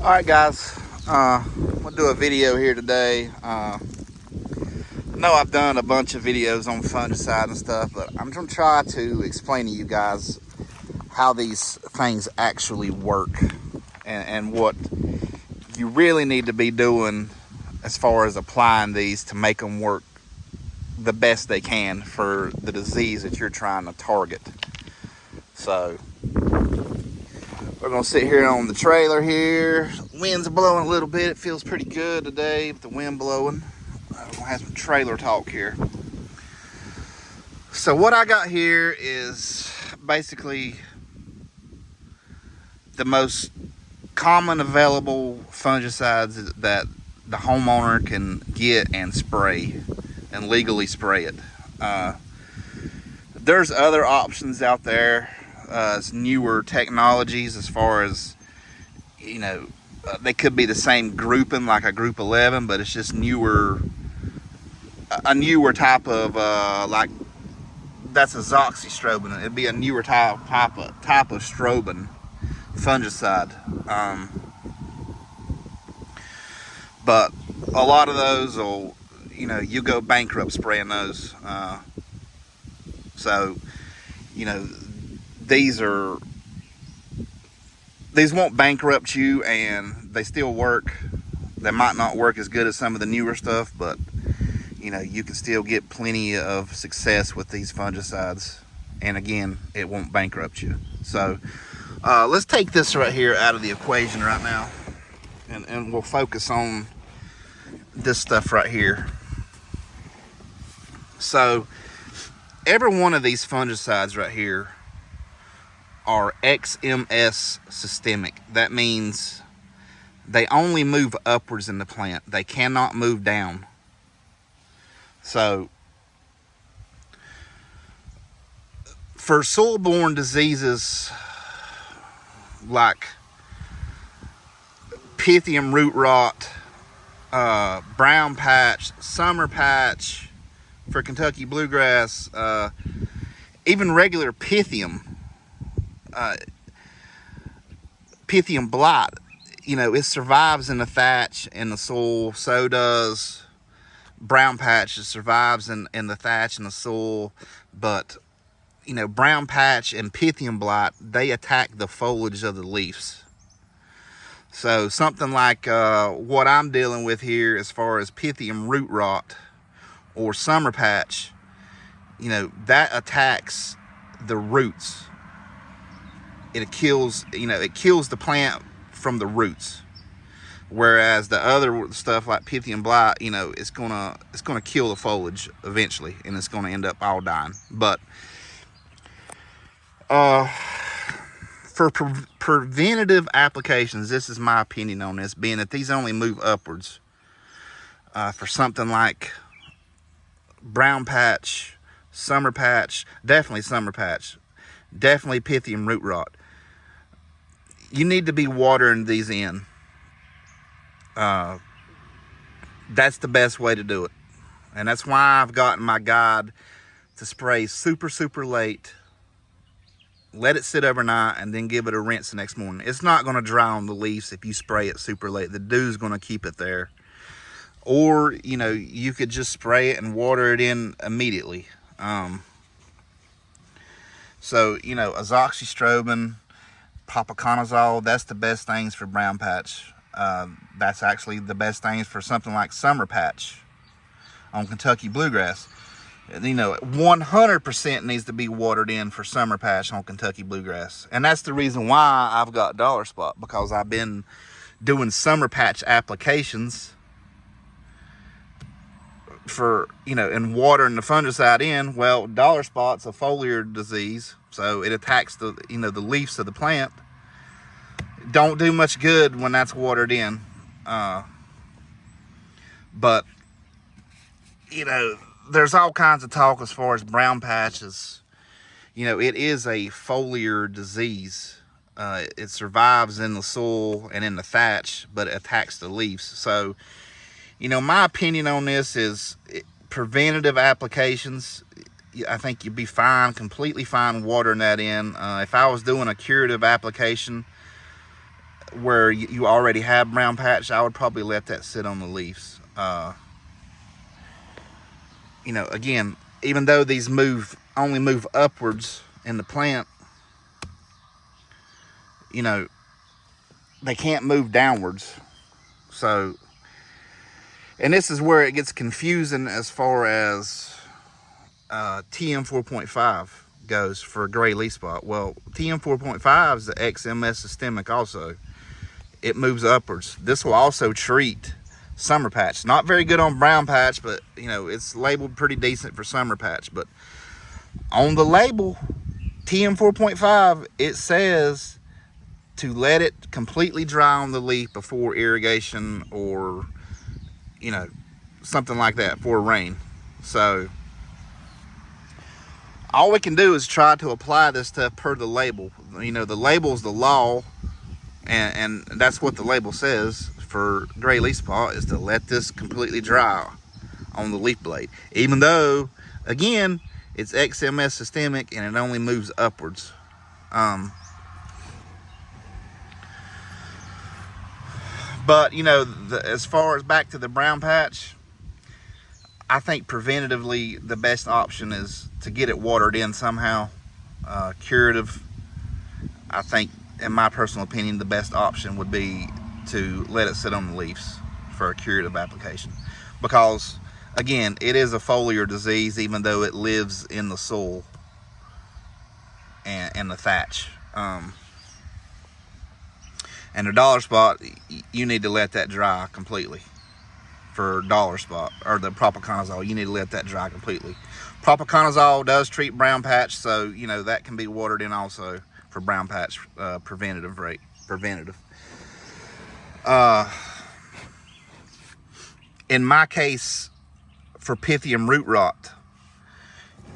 Alright guys, I'm going to do a video here today. I know I've done a bunch of videos on fungicide and stuff, but I'm going to try to explain to you guys how these things actually work and what you really need to be doing as far as applying these to make them work the best they can for the disease that you're trying to target. So we're gonna sit here on the trailer here. Wind's blowing a little bit. It feels pretty good today with the wind blowing. We'll have some trailer talk here. So what I got here is basically the most common available fungicides that the homeowner can get and spray and legally spray it. There's other options out there. It's newer technologies as far as, you know, they could be the same grouping like a group 11, but it's just a newer type of like that's azoxystrobin. It'd be a newer type of strobin fungicide. But a lot of those will, you know, you go bankrupt spraying those. So, you know, these won't bankrupt you, and they still work. They might not work as good as some of the newer stuff, but you know, you can still get plenty of success with these fungicides, and again, it won't bankrupt you. So let's take this right here out of the equation right now, and we'll focus on this stuff right here. So every one of these fungicides right here are XMS systemic. That means they only move upwards in the plant. They cannot move down. So for soil-borne diseases like Pythium root rot, brown patch, summer patch, for Kentucky bluegrass, even regular Pythium blight, you know, it survives in the thatch and the soil. So does brown patch. It survives in the thatch and the soil. But, you know, brown patch and Pythium blight, they attack the foliage of the leaves. So something like what I'm dealing with here as far as Pythium root rot or summer patch, you know, that attacks the roots. It kills, you know, it kills the plant from the roots. Whereas the other stuff like Pythium blight, you know, it's gonna kill the foliage eventually, and it's gonna end up all dying. But for preventative applications, this is my opinion on this, being that these only move upwards. For something like brown patch, summer patch, definitely summer patch, definitely Pythium root rot, you need to be watering these in. That's the best way to do it. And that's why I've gotten my guide to spray super late, let it sit overnight, and then give it a rinse the next morning. It's not going to dry on the leaves if you spray it super late. The dew's going to keep it there. Or, you know, you could just spray it and water it in immediately. So, you know, azoxystrobin, propiconazole, that's the best things for brown patch. That's actually the best things for something like summer patch on Kentucky bluegrass. You know, 100% needs to be watered in for summer patch on Kentucky bluegrass. And that's the reason why I've got dollar spot, because I've been doing summer patch applications for, you know, and watering the fungicide in. Well, dollar spot's a foliar disease, so it attacks the, you know, the leaves of the plant. Don't do much good when that's watered in. But, you know, there's all kinds of talk as far as brown patches. You know, it is a foliar disease. It survives in the soil and in the thatch, but it attacks the leaves. So, you know, my opinion on this is preventative applications. I think you'd be fine, completely fine watering that in. If I was doing a curative application, where you already have brown patch, I would probably let that sit on the leaves. You know, again, even though these only move upwards in the plant, you know, they can't move downwards. So, and this is where it gets confusing as far as TM 4.5 goes for gray leaf spot. Well, TM 4.5 is the XMS systemic also. It moves upwards. This will also treat summer patch. Not very good on brown patch, but you know, it's labeled pretty decent for summer patch. But on the label, TM 4.5, it says to let it completely dry on the leaf before irrigation or, you know, something like that for rain. So all we can do is try to apply this stuff per the label. You know, the label's the law, and that's what the label says for gray leaf spot, is to let this completely dry on the leaf blade. Even though, again, it's XMS systemic and it only moves upwards. But, you know, as far as back to the brown patch, I think preventatively the best option is to get it watered in somehow. Curative, I think, in my personal opinion, the best option would be to let it sit on the leaves for a curative application. Because, again, it is a foliar disease, even though it lives in the soil and the thatch. And the dollar spot, you need to let that dry completely. For dollar spot, or the propiconazole, you need to let that dry completely. Propiconazole does treat brown patch, so you know that can be watered in also for brown patch preventative. In my case, for Pythium root rot,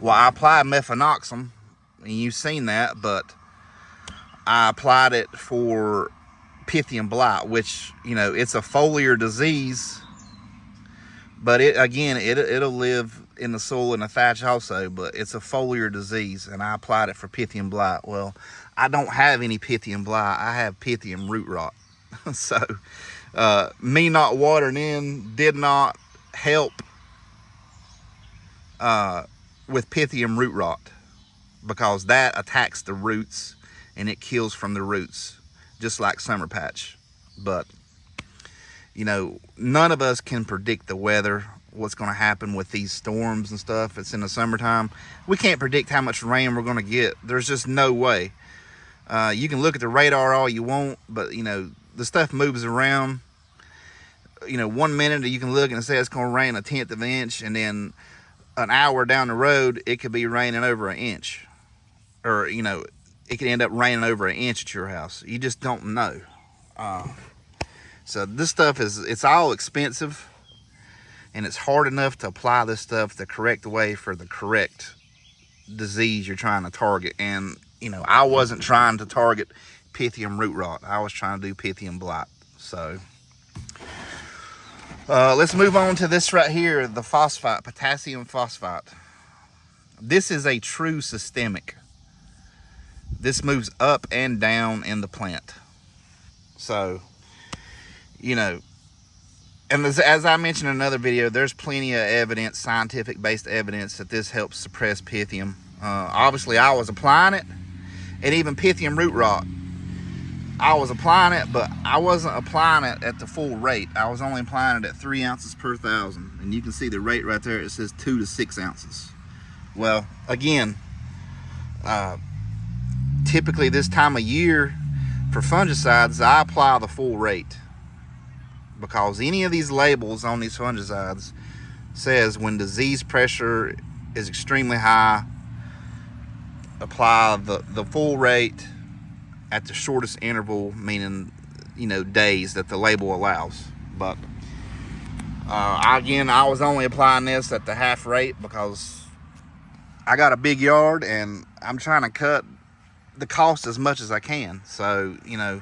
well, I applied mefenoxam, and you've seen that, but I applied it for Pythium blight, which, you know, it's a foliar disease. But it'll live in the soil and the thatch also, but it's a foliar disease, and I applied it for Pythium blight. Well, I don't have any Pythium blight. I have Pythium root rot. So, me not watering in did not help with Pythium root rot, because that attacks the roots and it kills from the roots, just like summer patch. But you know, none of us can predict the weather, what's going to happen with these storms and stuff. It's in the summertime. We can't predict how much rain we're going to get. There's just no way. You can look at the radar all you want, but, you know, the stuff moves around. You know, 1 minute you can look and say it's going to rain 1/10 of an inch, and then an hour down the road, it could be raining over 1 inch. Or, you know, it could end up raining over 1 inch at your house. You just don't know. So this stuff it's all expensive, and it's hard enough to apply this stuff the correct way for the correct disease you're trying to target. And, you know, I wasn't trying to target Pythium root rot. I was trying to do Pythium blight. So, let's move on to this right here, the phosphate, potassium phosphate. This is a true systemic. This moves up and down in the plant. So, you know, and as I mentioned in another video, there's plenty of evidence, scientific-based evidence, that this helps suppress Pythium. Obviously, I was applying it, and even Pythium root rot, I was applying it, but I wasn't applying it at the full rate. I was only applying it at 3 ounces per 1,000, and you can see the rate right there. It says 2 to 6 ounces. Well, again, typically this time of year for fungicides, I apply the full rate, because any of these labels on these fungicides says when disease pressure is extremely high, apply the full rate at the shortest interval, meaning, you know, days that the label allows. But again, I was only applying this at the half rate because I got a big yard and I'm trying to cut the cost as much as I can. So, you know,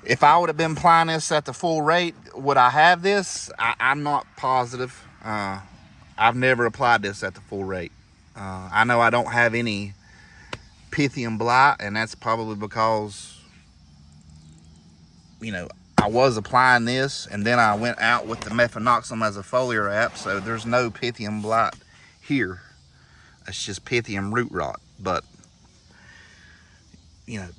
if I would have been applying this at the full rate, would I have this? I'm not positive. I've never applied this at the full rate. I know I don't have any Pythium blight, and that's probably because you know, I was applying this, and then I went out with the mefenoxam as a foliar app, so there's no Pythium blight here. It's just Pythium root rot. But, you know,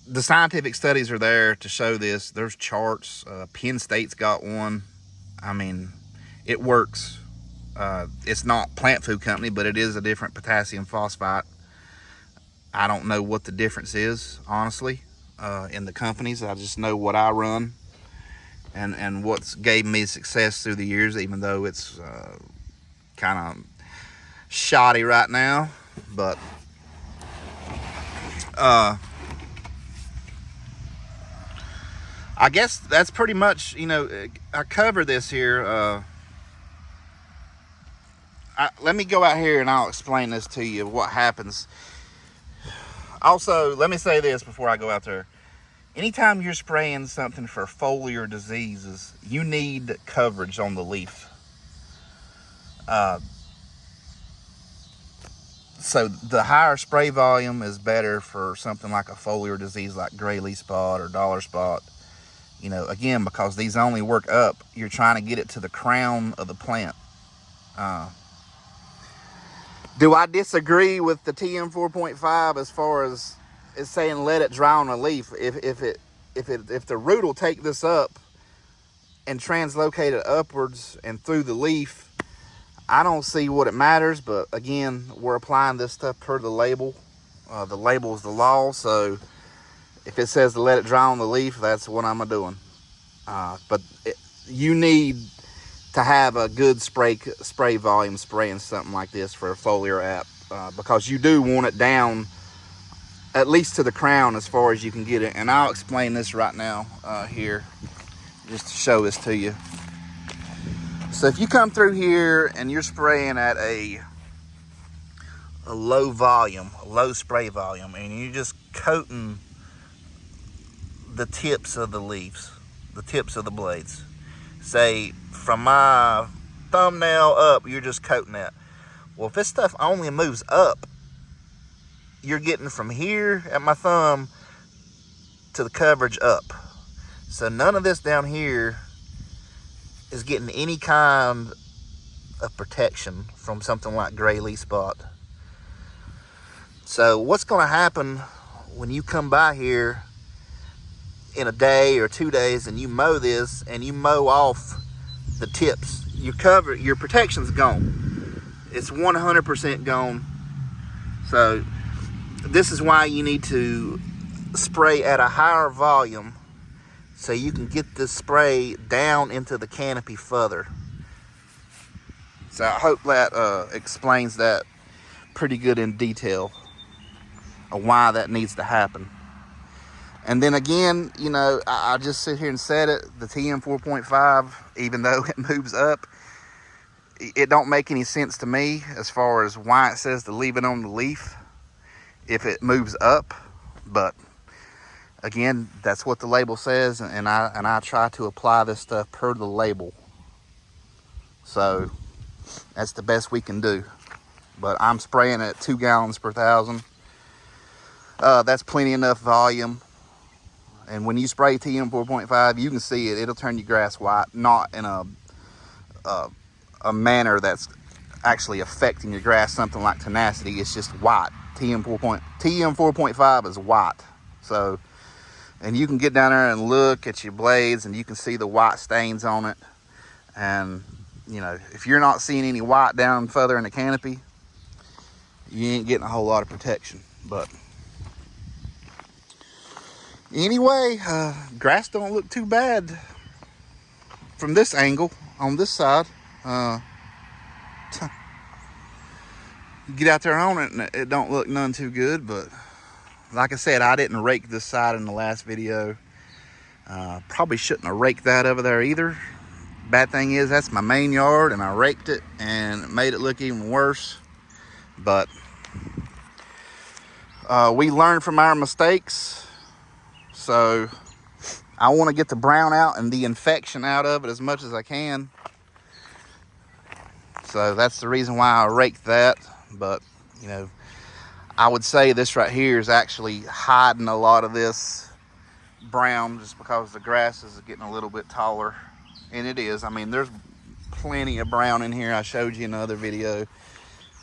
the scientific studies are there to show this. There's charts. Penn State's got one. I mean, it works. It's not Plant Food Company, but it is a different potassium phosphate. I don't know what the difference is, honestly, in the companies. I just know what I run and what's gave me success through the years, even though it's kind of shoddy right now. But I guess that's pretty much, you know, I cover this here. Let me go out here and I'll explain this to you, what happens. Also, let me say this before I go out there. Anytime you're spraying something for foliar diseases, you need coverage on the leaf. So the higher spray volume is better for something like a foliar disease like gray leaf spot or dollar spot. You know, again, because these only work up, you're trying to get it to the crown of the plant. Do I disagree with the TM 4.5 as far as it's saying let it dry on a leaf? If the root will take this up and translocate it upwards and through the leaf, I don't see what it matters. But again, we're applying this stuff per the label. The label is the law, so if it says to let it dry on the leaf, that's what I'm doing. But you need to have a good spray volume spraying something like this for a foliar app, because you do want it down at least to the crown as far as you can get it. And I'll explain this right now here, just to show this to you. So if you come through here and you're spraying at a low volume, a low spray volume, and you're just coating the tips of the leaves, the tips of the blades, say from my thumbnail up, you're just coating that. Well, if this stuff only moves up, you're getting from here at my thumb to the coverage up. So none of this down here is getting any kind of protection from something like gray leaf spot. So what's going to happen when you come by here in a day or 2 days and you mow this and you mow off the tips, your protection's gone. It's 100% gone. So this is why you need to spray at a higher volume so you can get this spray down into the canopy further. So I hope that explains that pretty good in detail of why that needs to happen. And then again, you know, I just sit here and said it, the TM 4.5, even though it moves up, it don't make any sense to me as far as why it says to leave it on the leaf if it moves up. But again, that's what the label says, and I try to apply this stuff per the label. So that's the best we can do. But I'm spraying at 2 gallons per 1,000. That's plenty enough volume. And when you spray TM 4.5, you can see it. It'll turn your grass white, not in a manner that's actually affecting your grass, something like tenacity. It's just white. TM 4.5 is white. So, and you can get down there and look at your blades and you can see the white stains on it. And, you know, if you're not seeing any white down further in the canopy, you ain't getting a whole lot of protection. But anyway, grass don't look too bad from this angle on this side. You get out there on it and it don't look none too good, but like I said, I didn't rake this side in the last video. Probably shouldn't have raked that over there either. Bad thing is that's my main yard and I raked it and it made it look even worse. But we learn from our mistakes. So I want to get the brown out and the infection out of it as much as I can. So that's the reason why I raked that. But, you know, I would say this right here is actually hiding a lot of this brown just because the grass is getting a little bit taller. And it is. I mean, there's plenty of brown in here. I showed you in another video.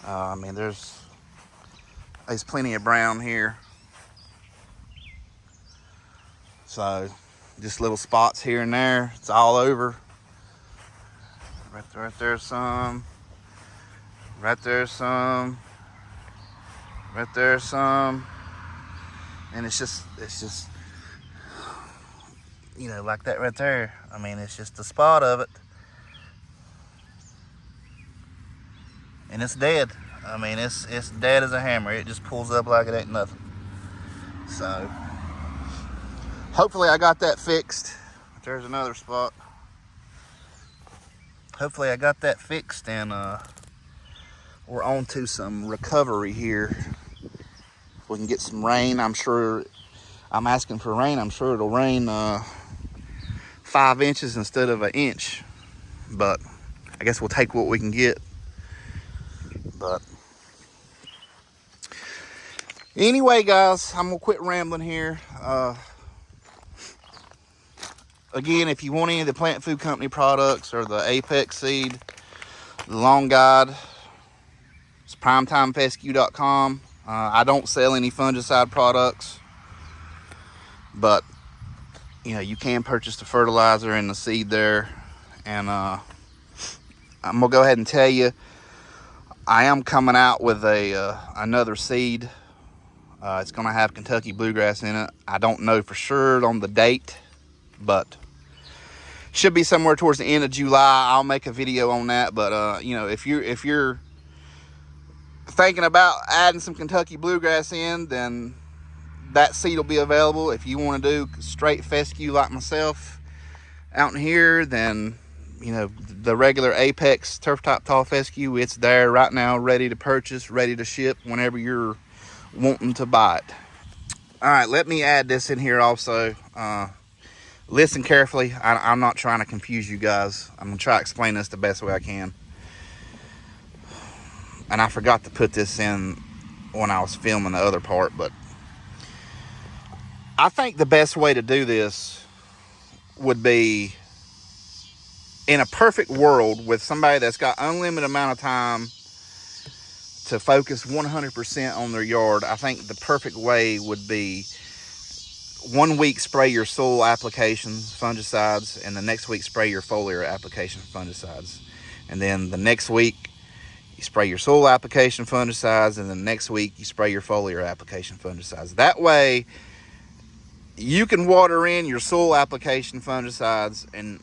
I mean, there's plenty of brown here. So just little spots here and there. It's all over. Right there's some. Right there's some. Right there's some. And it's just, you know, like that right there. I mean, it's just a spot of it. And it's dead. I mean, it's dead as a hammer. It just pulls up like it ain't nothing. So hopefully I got that fixed. There's another spot. Hopefully I got that fixed, and we're on to some recovery here. If we can get some rain, I'm sure, I'm asking for rain. I'm sure it'll rain 5 inches instead of an inch. But I guess we'll take what we can get. But anyway, guys, I'm gonna quit rambling here. Again, if you want any of the Plant Food Company products or the Apex seed, the long guide, it's primetimefescue.com. I don't sell any fungicide products, but you know, you can purchase the fertilizer and the seed there. And I'm gonna go ahead and tell you, I am coming out with another seed. It's gonna have Kentucky bluegrass in it. I don't know for sure on the date, but should be somewhere towards the end of July. I'll make a video on that. But you know, if you're thinking about adding some Kentucky bluegrass in, then that seed will be available. If you want to do straight fescue like myself out in here, then you know, the regular Apex turf top tall fescue, it's there right now, ready to purchase, ready to ship whenever you're wanting to buy it. All right, let me add this in here also. Listen carefully. I'm not trying to confuse you guys. I'm gonna try to explain this the best way I can. And I forgot to put this in when I was filming the other part, but I think the best way to do this would be, in a perfect world, with somebody that's got unlimited amount of time to focus 100% on their yard, I think the perfect way would be 1 week spray your soil application fungicides, and the next week spray your foliar application fungicides. And then the next week you spray your soil application fungicides, and the next week you spray your foliar application fungicides. That way you can water in your soil application fungicides, and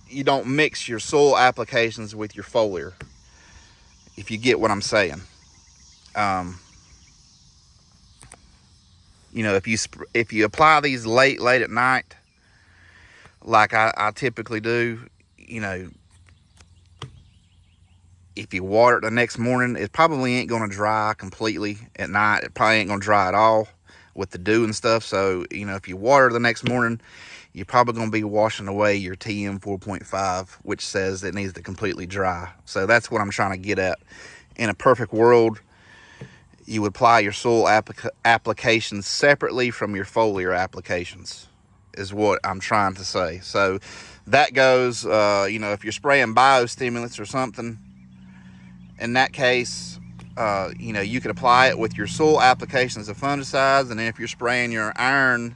you don't mix your soil applications with your foliar, if you get what I'm saying. You know, if you apply these late at night, like I typically do, you know, if you water it the next morning, it probably ain't going to dry completely at night. It probably ain't going to dry at all with the dew and stuff. So, you know, if you water the next morning, you're probably going to be washing away your TM 4.5, which says it needs to completely dry. So that's what I'm trying to get at. In a perfect world, you would apply your soil applications separately from your foliar applications, is what I'm trying to say. So that goes, you know, if you're spraying biostimulants or something, in that case, you know, you could apply it with your soil applications of fungicides. And then if you're spraying your iron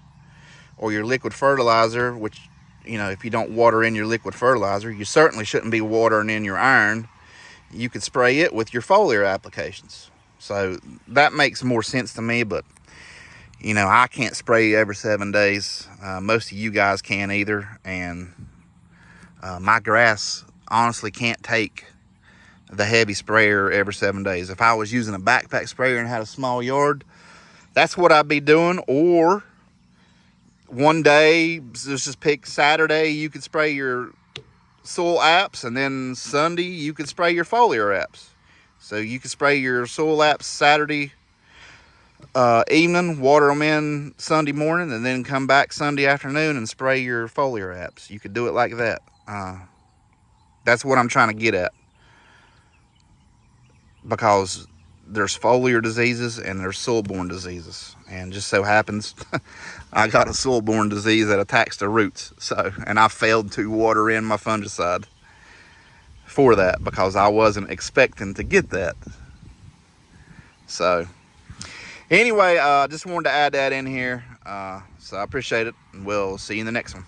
or your liquid fertilizer, which, you know, if you don't water in your liquid fertilizer, you certainly shouldn't be watering in your iron. You could spray it with your foliar applications. So that makes more sense to me. But, you know, I can't spray every 7 days. Most of you guys can't either. And my grass honestly can't take the heavy sprayer every 7 days. If I was using a backpack sprayer and had a small yard, that's what I'd be doing. Or one day, let's just pick Saturday, you could spray your soil apps, and then Sunday you could spray your foliar apps. So you could spray your soil apps Saturday evening, water them in Sunday morning, and then come back Sunday afternoon and spray your foliar apps. You could do it like that. That's what I'm trying to get at. Because there's foliar diseases and there's soil-borne diseases. And just so happens I got a soil-borne disease that attacks the roots. So, and I failed to water in my fungicide for that because I wasn't expecting to get that. So anyway, just wanted to add that in here. So I appreciate it, and we'll see you in the next one.